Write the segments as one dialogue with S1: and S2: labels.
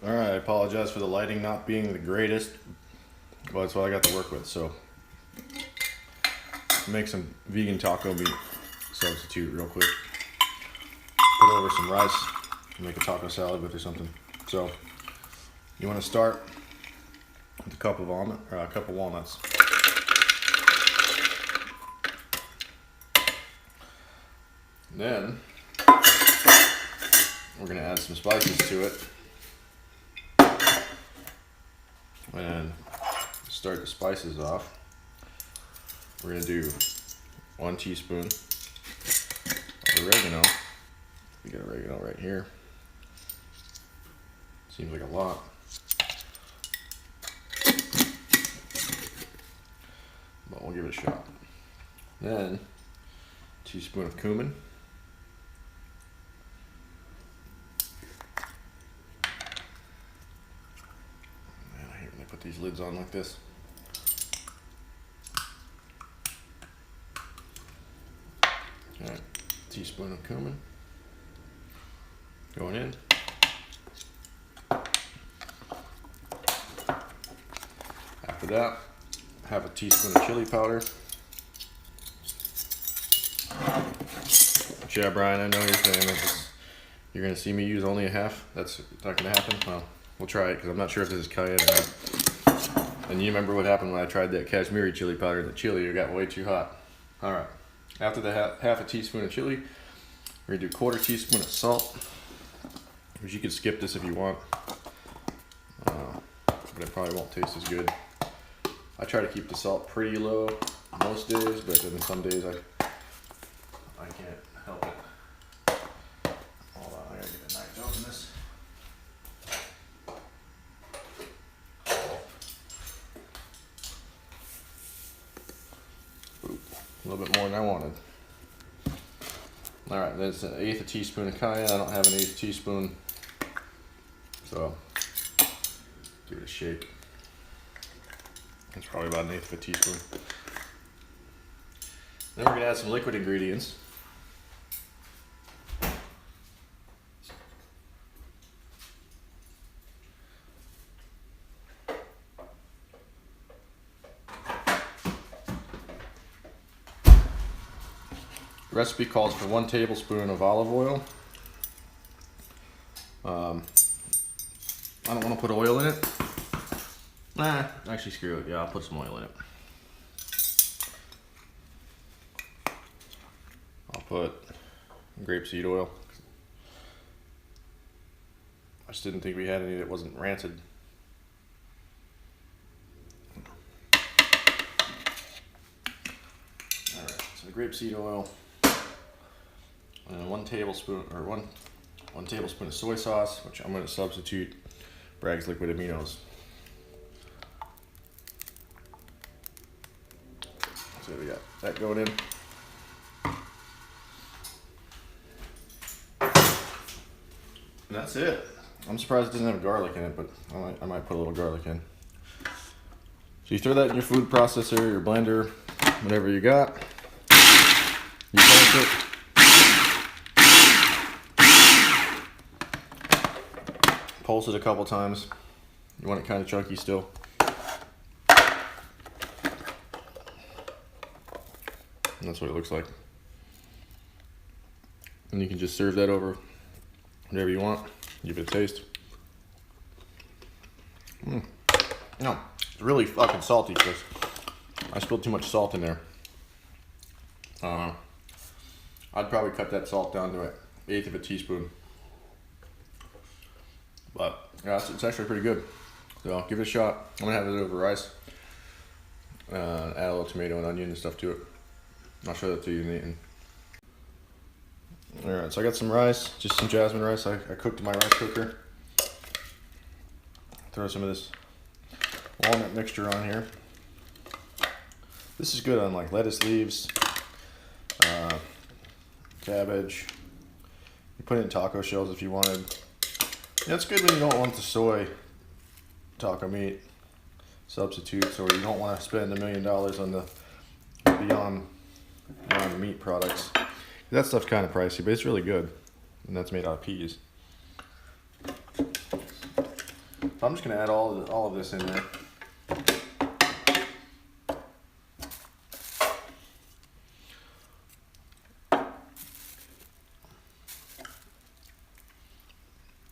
S1: Alright, I apologize for the lighting not being the greatest, but that's what I got to work with. So, make some vegan taco meat substitute real quick. Put over some rice and make a taco salad with or something. So, you want to start with a cup of walnuts. Then, we're going to add some spices to it. And start the spices off. We're going to do 1 teaspoon of oregano. We got oregano right here. Seems like a lot. But we'll give it a shot. Then, a teaspoon of cumin. Put these lids on like this. Alright, teaspoon of cumin going in. After that, half a teaspoon of chili powder. Yeah, Brian, I know you're saying that you're going to see me use only a half. That's not going to happen. Well, we'll try it because I'm not sure if this is cayenne or not. And you remember what happened when I tried that Kashmiri chili powder? The chili, it got way too hot. Alright, after the half a teaspoon of chili, we're going to do 1/4 teaspoon of salt. Which you can skip this if you want. But it probably won't taste as good. I try to keep the salt pretty low most days, but then some days I can't help it. Hold on, I gotta get a knife to open this. A little bit more than I wanted. Alright, that's 1/8 teaspoon of cayenne. I don't have an 1/8 teaspoon, so give it a shake. It's probably about 1/8 teaspoon. Then we're going to add some liquid ingredients. The recipe calls for 1 tablespoon of olive oil. I don't want to put oil in it. Nah, actually screw it. Yeah, I'll put some oil in it. I'll put grapeseed oil. I just didn't think we had any that wasn't rancid. Alright, so the grapeseed oil. And 1 tablespoon of soy sauce, which I'm going to substitute Bragg's liquid Aminos. So we got that going in. And that's it. I'm surprised it doesn't have garlic in it, but I might put a little garlic in. So you throw that in your food processor, your blender, whatever you got. You pulse it. Pulse it a couple times. You want it kind of chunky still. And that's what it looks like. And you can just serve that over whatever you want. Give it a taste. No, it's really fucking salty because I spilled too much salt in there. I'd probably cut that salt down to 1/8 teaspoon. But yeah, it's actually pretty good. So give it a shot. I'm gonna have it over rice. Add a little tomato and onion and stuff to it. I'll show that to you in eating. Alright, so I got some rice, just some jasmine rice. I cooked in my rice cooker. Throw some of this walnut mixture on here. This is good on like lettuce leaves, cabbage. You put it in taco shells if you wanted. Yeah, it's good when you don't want the soy taco meat substitutes, or you don't want to spend $1 million on the Beyond Meat products. That stuff's kind of pricey, but it's really good, and that's made out of peas. So I'm just gonna add all of this in there.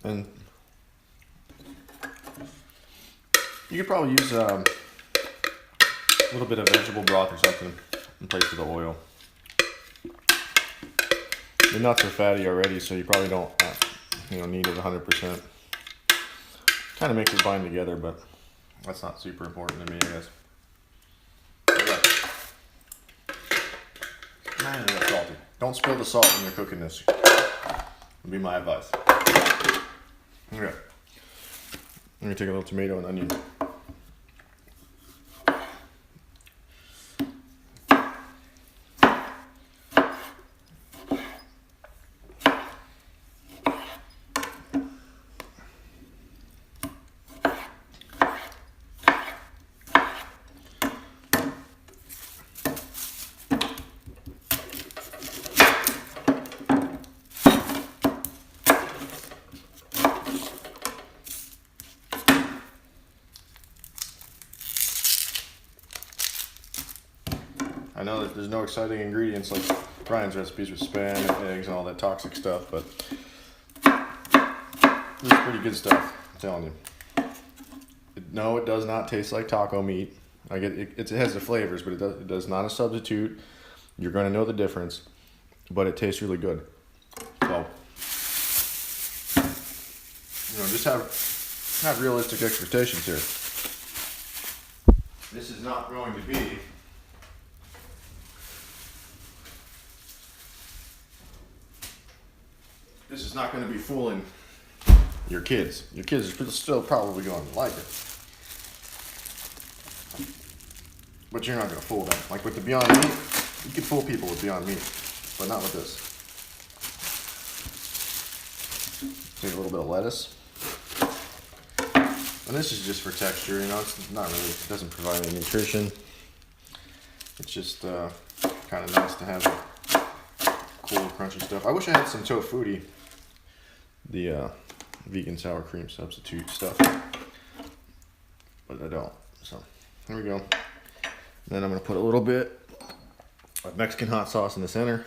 S1: And you could probably use a little bit of vegetable broth or something in place of the oil. The nuts are fatty already, so you probably don't need it 100%. Kind of makes it bind together, but that's not super important to me, I guess. Man, that's salty. Don't spill the salt when you're cooking this. Would be my advice. Okay. I'm gonna take a little tomato and onion. I know that there's no exciting ingredients like Brian's recipes with spam and eggs and all that toxic stuff, but this is pretty good stuff, I'm telling you. No, it does not taste like taco meat. Like it has the flavors, but it does not a substitute. You're going to know the difference, but it tastes really good. So, just have realistic expectations here. This is not going to be fooling your kids. Your kids are still probably going to like it. But you're not going to fool them. Like with the Beyond Meat, you can fool people with Beyond Meat, but not with this. Take a little bit of lettuce. And this is just for texture, it's not really, it doesn't provide any nutrition. It's just kind of nice to have cool, crunchy stuff. I wish I had some tofutti, the vegan sour cream substitute stuff, but I don't. So here we go. Then I'm going to put a little bit of Mexican hot sauce in the center.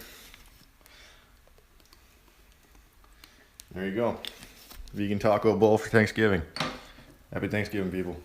S1: There you go. Vegan taco bowl for Thanksgiving. Happy Thanksgiving, people.